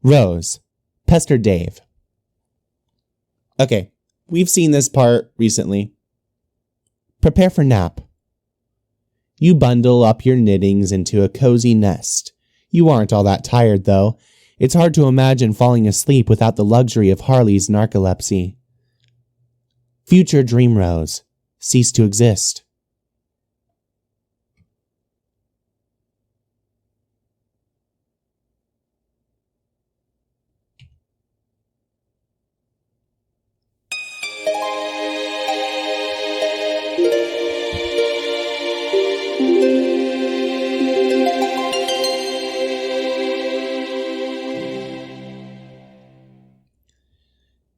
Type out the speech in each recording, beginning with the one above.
Rose, pester Dave. Okay, we've seen this part recently. Prepare for nap. You bundle up your knittings into a cozy nest. You aren't all that tired, though. It's hard to imagine falling asleep without the luxury of Harley's narcolepsy. Future dream Rose, cease to exist.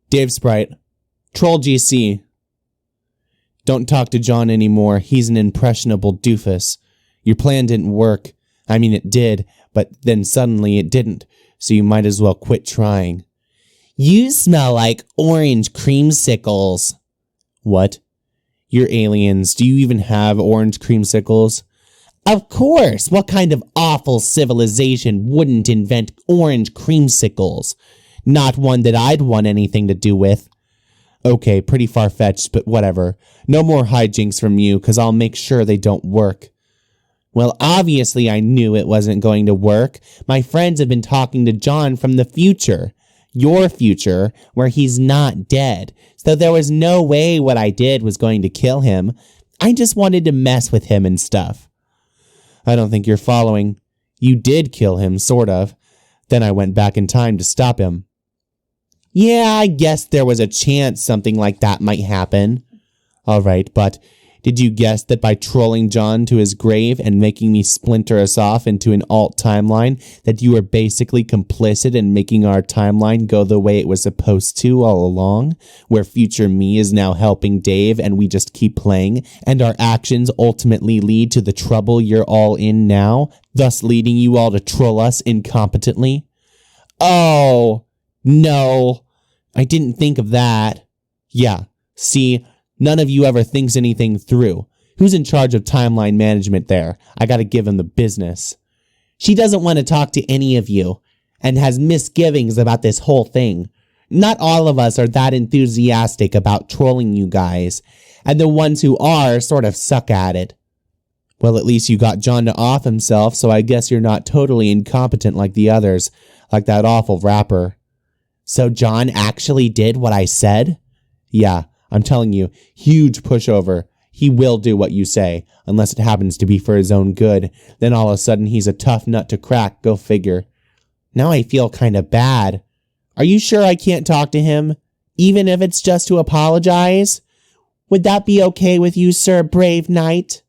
Dave Sprite, Troll GC. Don't talk to John anymore. He's an impressionable doofus. Your plan didn't work. I mean, it did, but then suddenly it didn't, so you might as well quit trying. You smell like orange creamsicles. What? You're aliens. Do you even have orange creamsicles? Of course! What kind of awful civilization wouldn't invent orange creamsicles? Not one that I'd want anything to do with. Okay, pretty far-fetched, but whatever. No more hijinks from you, because I'll make sure they don't work. Well, obviously I knew it wasn't going to work. My friends have been talking to John from the future. Your future, where he's not dead. So there was no way what I did was going to kill him. I just wanted to mess with him and stuff. I don't think you're following. You did kill him, sort of. Then I went back in time to stop him. Yeah, I guess there was a chance something like that might happen. All right, but did you guess that by trolling John to his grave and making me splinter us off into an alt timeline, that you were basically complicit in making our timeline go the way it was supposed to all along, where future me is now helping Dave and we just keep playing, and our actions ultimately lead to the trouble you're all in now, thus leading you all to troll us incompetently? Oh, no. I didn't think of that. Yeah, see, none of you ever thinks anything through. Who's in charge of timeline management there? I gotta give him the business. She doesn't want to talk to any of you, and has misgivings about this whole thing. Not all of us are that enthusiastic about trolling you guys, and the ones who are sort of suck at it. Well, at least you got John to off himself, so I guess you're not totally incompetent like the others, like that awful rapper. So John actually did what I said? Yeah, I'm telling you, huge pushover. He will do what you say, unless it happens to be for his own good. Then all of a sudden he's a tough nut to crack, go figure. Now I feel kind of bad. Are you sure I can't talk to him? Even if it's just to apologize? Would that be okay with you, Sir Brave Knight?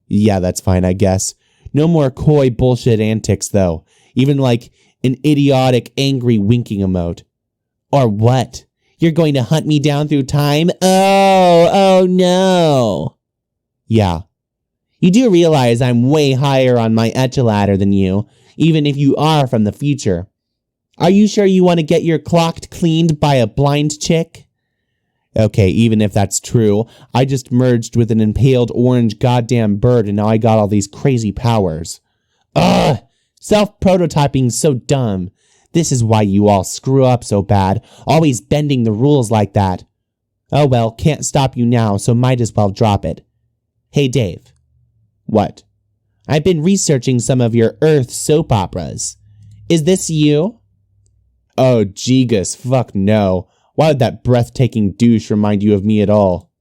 Yeah, that's fine, I guess. No more coy bullshit antics, though. Even like an idiotic, angry winking emote. Or what? You're going to hunt me down through time? Oh no. Yeah. You do realize I'm way higher on my echelon than you, even if you are from the future. Are you sure you want to get your clock cleaned by a blind chick? Okay, even if that's true, I just merged with an impaled orange goddamn bird and now I got all these crazy powers. Ugh! Self-prototyping's so dumb. This is why you all screw up so bad, always bending the rules like that. Oh well, can't stop you now, so might as well drop it. Hey Dave. What? I've been researching some of your Earth soap operas. Is this you? Oh, Jegus, fuck no. Why would that breathtaking douche remind you of me at all?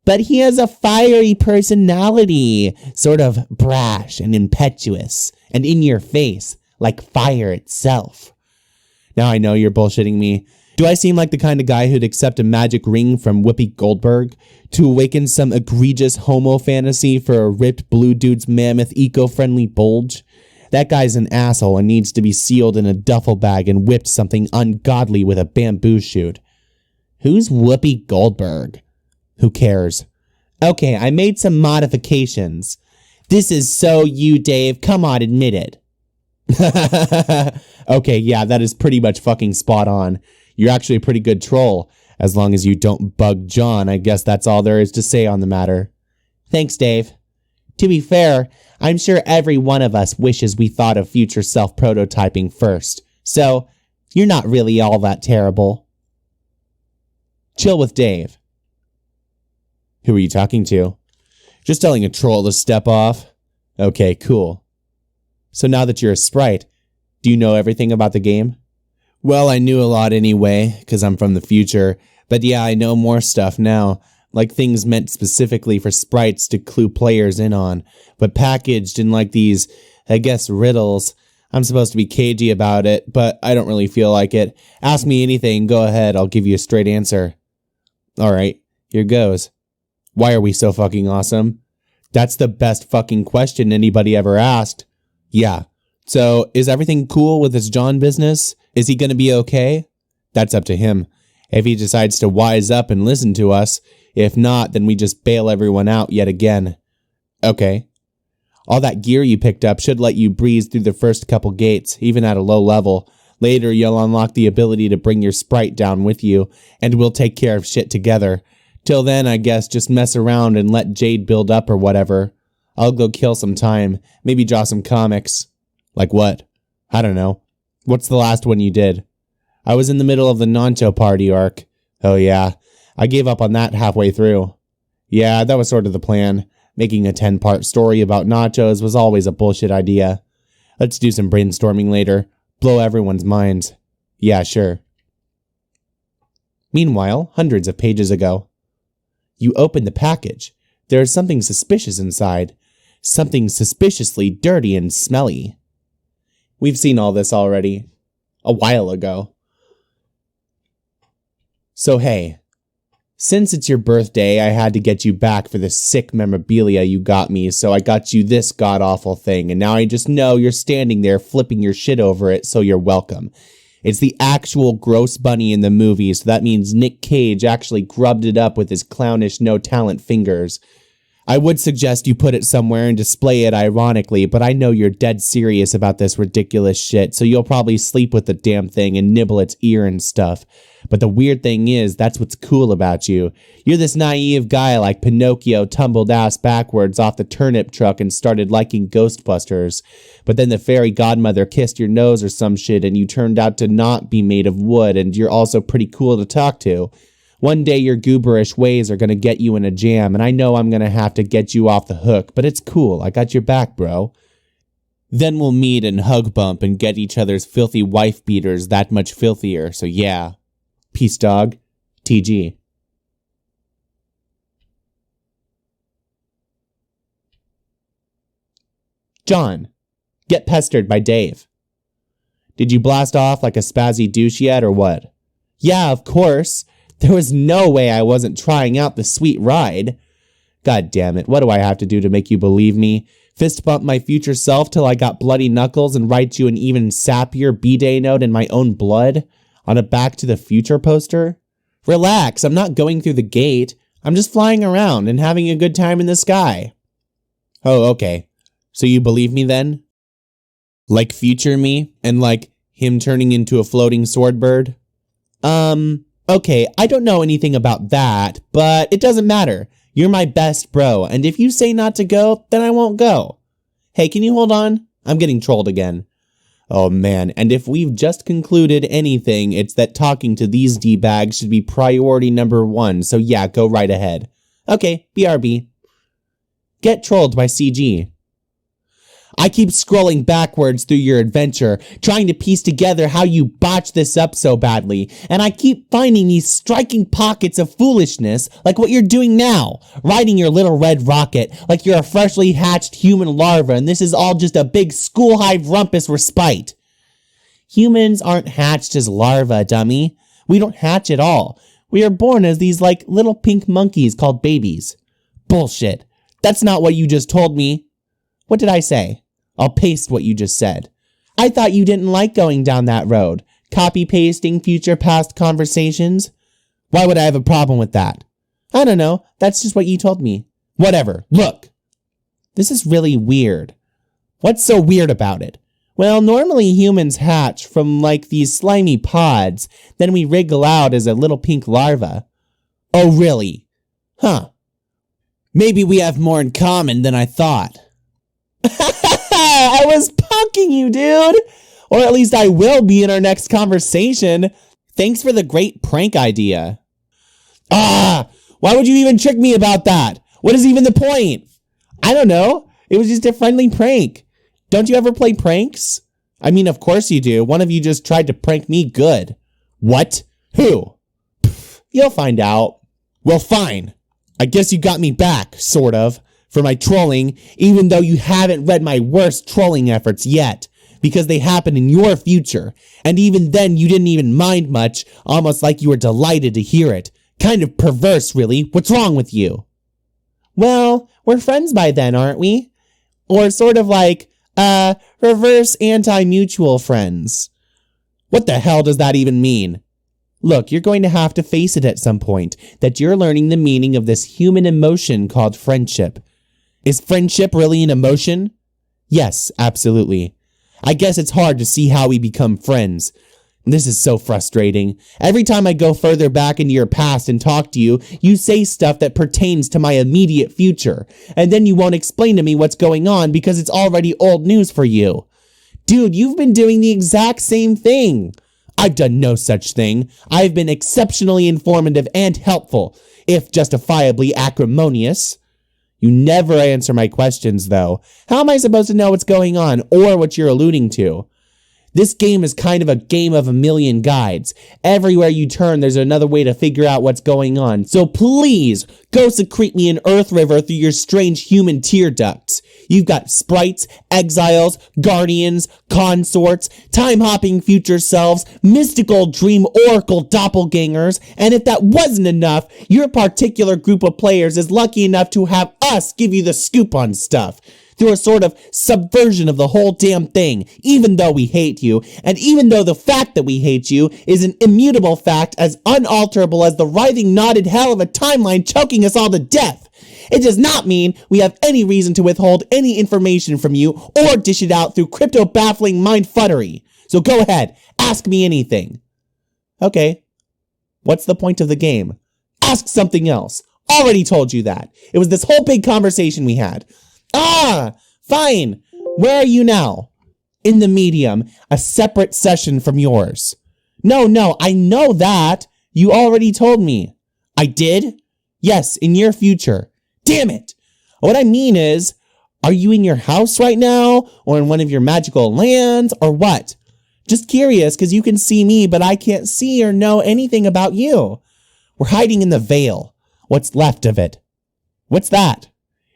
But he has a fiery personality, sort of brash and impetuous, and in your face, like fire itself. Now I know you're bullshitting me. Do I seem like the kind of guy who'd accept a magic ring from Whoopi Goldberg to awaken some egregious homo fantasy for a ripped blue dude's mammoth eco-friendly bulge? That guy's an asshole and needs to be sealed in a duffel bag and whipped something ungodly with a bamboo shoot. Who's Whoopi Goldberg? Who cares? Okay, I made some modifications. This is so you, Dave. Come on, admit it. Okay, yeah, that is pretty much fucking spot on. You're actually a pretty good troll. As long as you don't bug John, I guess that's all there is to say on the matter. Thanks, Dave. To be fair, I'm sure every one of us wishes we thought of future self-prototyping first. So, You're not really all that terrible. Chill with Dave. Who are you talking to? Just telling a troll to step off. Okay, cool. So now that you're a sprite, do you know everything about the game? Well, I knew a lot anyway, because I'm from the future. But yeah, I know more stuff now. Like things meant specifically for sprites to clue players in on. But packaged in like these, I guess, riddles. I'm supposed to be cagey about it, but I don't really feel like it. Ask me anything, go ahead, I'll give you a straight answer. Alright, here goes. Why are we so fucking awesome? That's the best fucking question anybody ever asked. Yeah. So, is everything cool with this John business? Is he gonna be okay? That's up to him. If he decides to wise up and listen to us. If not, then we just bail everyone out yet again. Okay. All that gear you picked up should let you breeze through the first couple gates, even at a low level. Later, you'll unlock the ability to bring your sprite down with you, and we'll take care of shit together. Till then, I guess, just mess around and let Jade build up or whatever. I'll go kill some time, maybe draw some comics. Like what? I don't know. What's the last one you did? I was in the middle of the Nancho party arc. Oh yeah, I gave up on that halfway through. Yeah, that was sort of the plan. Making a 10-part story about nachos was always a bullshit idea. Let's do some brainstorming later. Blow everyone's minds. Yeah, sure. Meanwhile, hundreds of pages ago. You open the package. There is something suspicious inside. Something suspiciously dirty and smelly. We've seen all this already. A while ago. So hey. Since it's your birthday, I had to get you back for the sick memorabilia you got me, so I got you this god-awful thing, and now I just know you're standing there flipping your shit over it, so you're welcome. It's the actual gross bunny in the movie, so that means Nick Cage actually grubbed it up with his clownish no-talent fingers. I would suggest you put it somewhere and display it ironically, but I know you're dead serious about this ridiculous shit, so you'll probably sleep with the damn thing and nibble its ear and stuff. But the weird thing is, that's what's cool about you. You're this naive guy like Pinocchio tumbled ass backwards off the turnip truck and started liking Ghostbusters. But then the fairy godmother kissed your nose or some shit and you turned out to not be made of wood and you're also pretty cool to talk to. One day your gooberish ways are gonna get you in a jam and I know I'm gonna have to get you off the hook, but it's cool, I got your back, bro. Then we'll meet and hug bump and get each other's filthy wife beaters that much filthier, so yeah. Peace, dog. TG. John. Get pestered by Dave. Did you blast off like a spazzy douche yet or what? Yeah, of course. There was no way I wasn't trying out the sweet ride. God damn it, what do I have to do to make you believe me? Fist bump my future self till I got bloody knuckles and write you an even sappier B-Day note in my own blood? On a Back to the Future poster? Relax, I'm not going through the gate. I'm just flying around and having a good time in the sky. Oh, okay. So you believe me then? Like future me? And like him turning into a floating sword bird? Okay, I don't know anything about that, but it doesn't matter. You're my best bro, and if you say not to go, then I won't go. Hey, can you hold on? I'm getting trolled again. Oh man, and if we've just concluded anything, it's that talking to these D-bags should be priority number 1, so yeah, go right ahead. Okay, BRB. Get trolled by CG. I keep scrolling backwards through your adventure, trying to piece together how you botched this up so badly, and I keep finding these striking pockets of foolishness, like what you're doing now, riding your little red rocket, like you're a freshly hatched human larva, and this is all just a big school hive rumpus respite. Humans aren't hatched as larvae, dummy. We don't hatch at all. We are born as these, like, little pink monkeys called babies. Bullshit. That's not what you just told me. What did I say? I'll paste what you just said. I thought you didn't like going down that road. Copy-pasting future past conversations. Why would I have a problem with that? I don't know. That's just what you told me. Whatever. Look. This is really weird. What's so weird about it? Well, normally humans hatch from like these slimy pods. Then we wriggle out as a little pink larva. Oh, really? Huh. Maybe we have more in common than I thought. I was punking you, dude. Or at least I will be in our next conversation. Thanks for the great prank idea. Why would you even trick me about that? What is even the point? I don't know. It was just a friendly prank. Don't you ever play pranks? I mean, of course you do. One of you just tried to prank me good. What? Who? Pff, you'll find out. Well, fine. I guess you got me back, sort of, for my trolling, even though you haven't read my worst trolling efforts yet, because they happen in your future. And even then, you didn't even mind much, almost like you were delighted to hear it. Kind of perverse, really. What's wrong with you? Well, we're friends by then, aren't we? Or sort of like, reverse anti-mutual friends. What the hell does that even mean? Look, you're going to have to face it at some point, that you're learning the meaning of this human emotion called friendship. Is friendship really an emotion? Yes, absolutely. I guess it's hard to see how we become friends. This is so frustrating. Every time I go further back into your past and talk to you, you say stuff that pertains to my immediate future, and then you won't explain to me what's going on because it's already old news for you. Dude, you've been doing the exact same thing. I've done no such thing. I've been exceptionally informative and helpful, if justifiably acrimonious. You never answer my questions, though. How am I supposed to know what's going on or what you're alluding to? This game is kind of a game of a million guides. Everywhere you turn, there's another way to figure out what's going on. So please, go secrete me in Earth River through your strange human tear ducts. You've got sprites, exiles, guardians, consorts, time-hopping future selves, mystical dream oracle doppelgangers, and if that wasn't enough, your particular group of players is lucky enough to have us give you the scoop on stuff. Through a sort of subversion of the whole damn thing, even though we hate you, and even though the fact that we hate you is an immutable fact as unalterable as the writhing knotted hell of a timeline choking us all to death. It does not mean we have any reason to withhold any information from you or dish it out through crypto-baffling mindfuttery. So go ahead, ask me anything. Okay, what's the point of the game? Ask something else. Already told you that. It was this whole big conversation we had. Fine. Where are you now? In the medium, a separate session from yours. No, I know that. You already told me. I did? Yes, in your future. Damn it. What I mean is, are you in your house right now? Or in one of your magical lands? Or what? Just curious, because you can see me, but I can't see or know anything about you. We're hiding in the veil. What's left of it. What's that?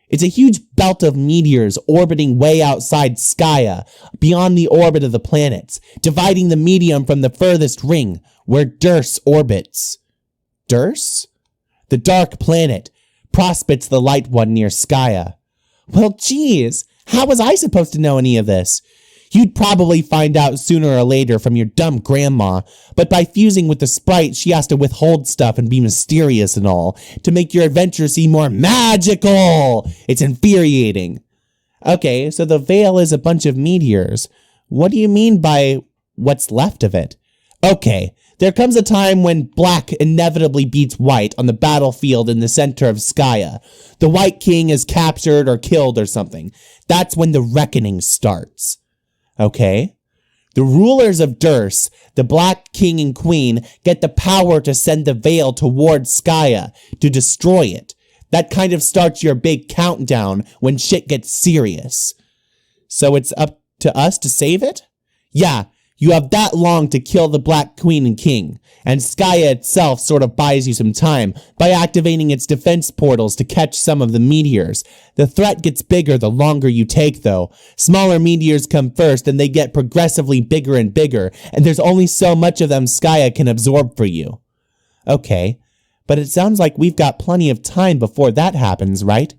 It's a huge belt of meteors orbiting way outside Skya, beyond the orbit of the planets, dividing the medium from the furthest ring, where Durs orbits. Durs? The dark planet. Prospit's the light one near Skya. Well, geez, how was I supposed to know any of this? You'd probably find out sooner or later from your dumb grandma, but by fusing with the sprite, she has to withhold stuff and be mysterious and all, to make your adventure seem more magical. It's infuriating. Okay, so the veil is a bunch of meteors. What do you mean by what's left of it? Okay, there comes a time when black inevitably beats white on the battlefield in the center of Skya. The White King is captured or killed or something. That's when the reckoning starts. Okay? The rulers of Durs, the Black King and Queen, get the power to send the veil towards Skya, to destroy it. That kind of starts your big countdown when shit gets serious. So it's up to us to save it? Yeah, you have that long to kill the Black Queen and King, and Skya itself sort of buys you some time by activating its defense portals to catch some of the meteors. The threat gets bigger the longer you take, though. Smaller meteors come first, and they get progressively bigger and bigger, and there's only so much of them Skya can absorb for you. Okay, but it sounds like we've got plenty of time before that happens, right?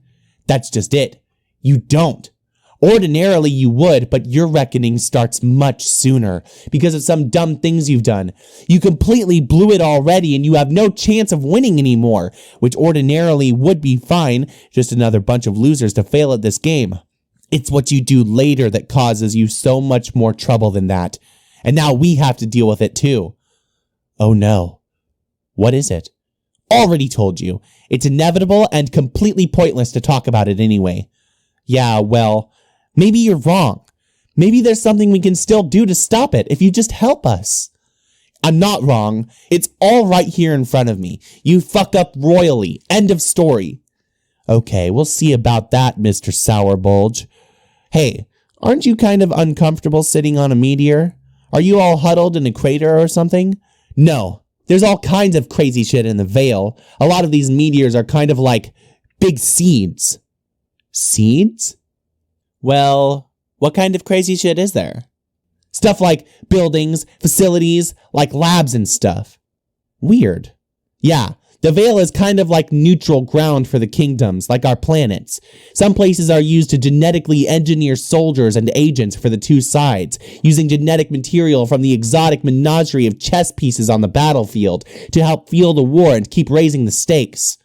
That's just it. You don't. Ordinarily you would, but your reckoning starts much sooner because of some dumb things you've done. You completely blew it already and you have no chance of winning anymore, which ordinarily would be fine, just another bunch of losers to fail at this game. It's what you do later that causes you so much more trouble than that. And now we have to deal with it too. Oh no. What is it? Already told you. It's inevitable and completely pointless to talk about it anyway. Yeah, well, maybe you're wrong. Maybe there's something we can still do to stop it if you just help us. I'm not wrong. It's all right here in front of me. You fuck up royally. End of story. Okay, we'll see about that, Mr. Sourbulge. Hey, aren't you kind of uncomfortable sitting on a meteor? Are you all huddled in a crater or something? No, there's all kinds of crazy shit in the Veil. A lot of these meteors are kind of like big seeds. Seeds? Well, what kind of crazy shit is there? Stuff like buildings, facilities, like labs and stuff. Weird. Yeah, the Veil is kind of like neutral ground for the kingdoms, like our planets. Some places are used to genetically engineer soldiers and agents for the two sides, using genetic material from the exotic menagerie of chess pieces on the battlefield to help fuel the war and keep raising the stakes.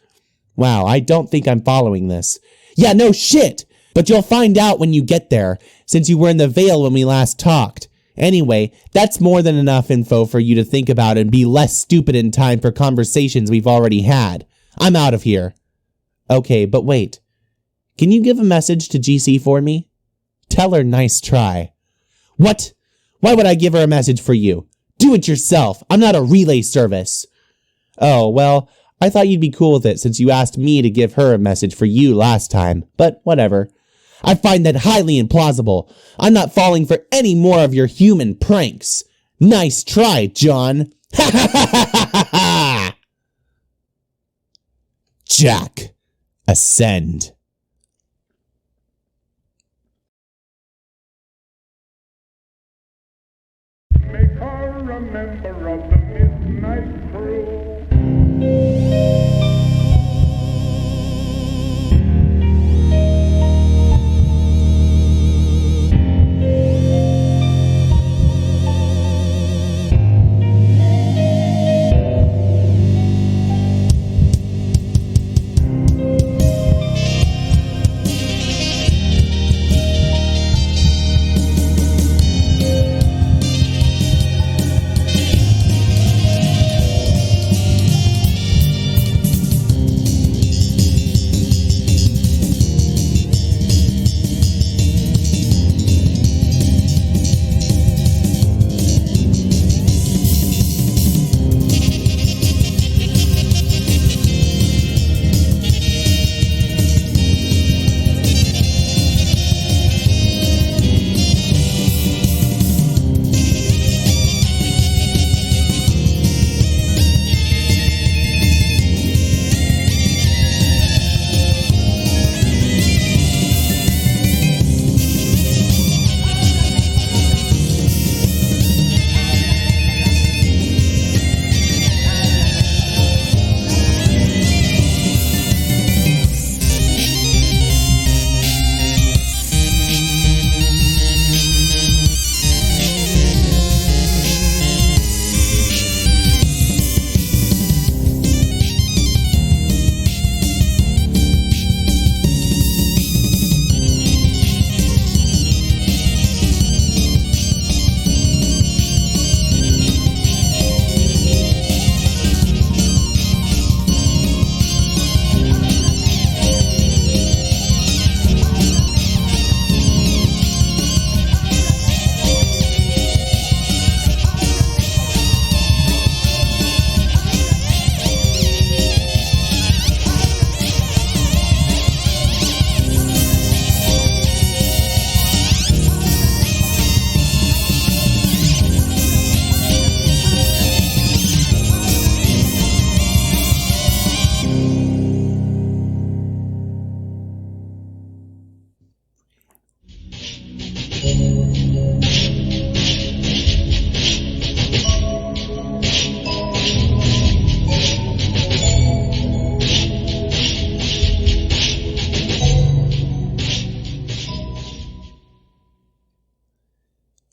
Wow, I don't think I'm following this. Yeah, no shit! But you'll find out when you get there, since you were in the Veil when we last talked. Anyway, that's more than enough info for you to think about and be less stupid in time for conversations we've already had. I'm out of here. Okay, but wait. Can you give a message to GC for me? Tell her nice try. What? Why would I give her a message for you? Do it yourself. I'm not a relay service. Oh, well, I thought you'd be cool with it since you asked me to give her a message for you last time, but whatever. I find that highly implausible. I'm not falling for any more of your human pranks. Nice try, John. Ha ha ha ha ha ha! Jack, ascend. Make her a member of the midnight crew.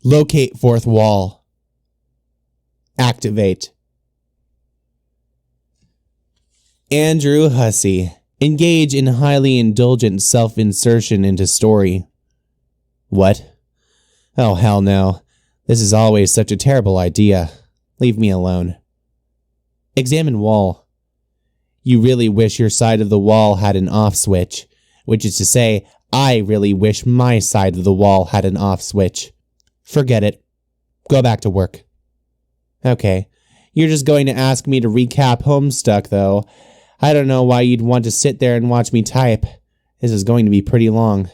Locate fourth wall. Activate. Andrew Hussey. Engage in highly indulgent self-insertion into story. What? Oh, hell no. This is always such a terrible idea. Leave me alone. Examine wall. You really wish your side of the wall had an off switch, which is to say, I really wish my side of the wall had an off switch. Forget it. Go back to work. Okay. You're just going to ask me to recap Homestuck, though. I don't know why you'd want to sit there and watch me type. This is going to be pretty long.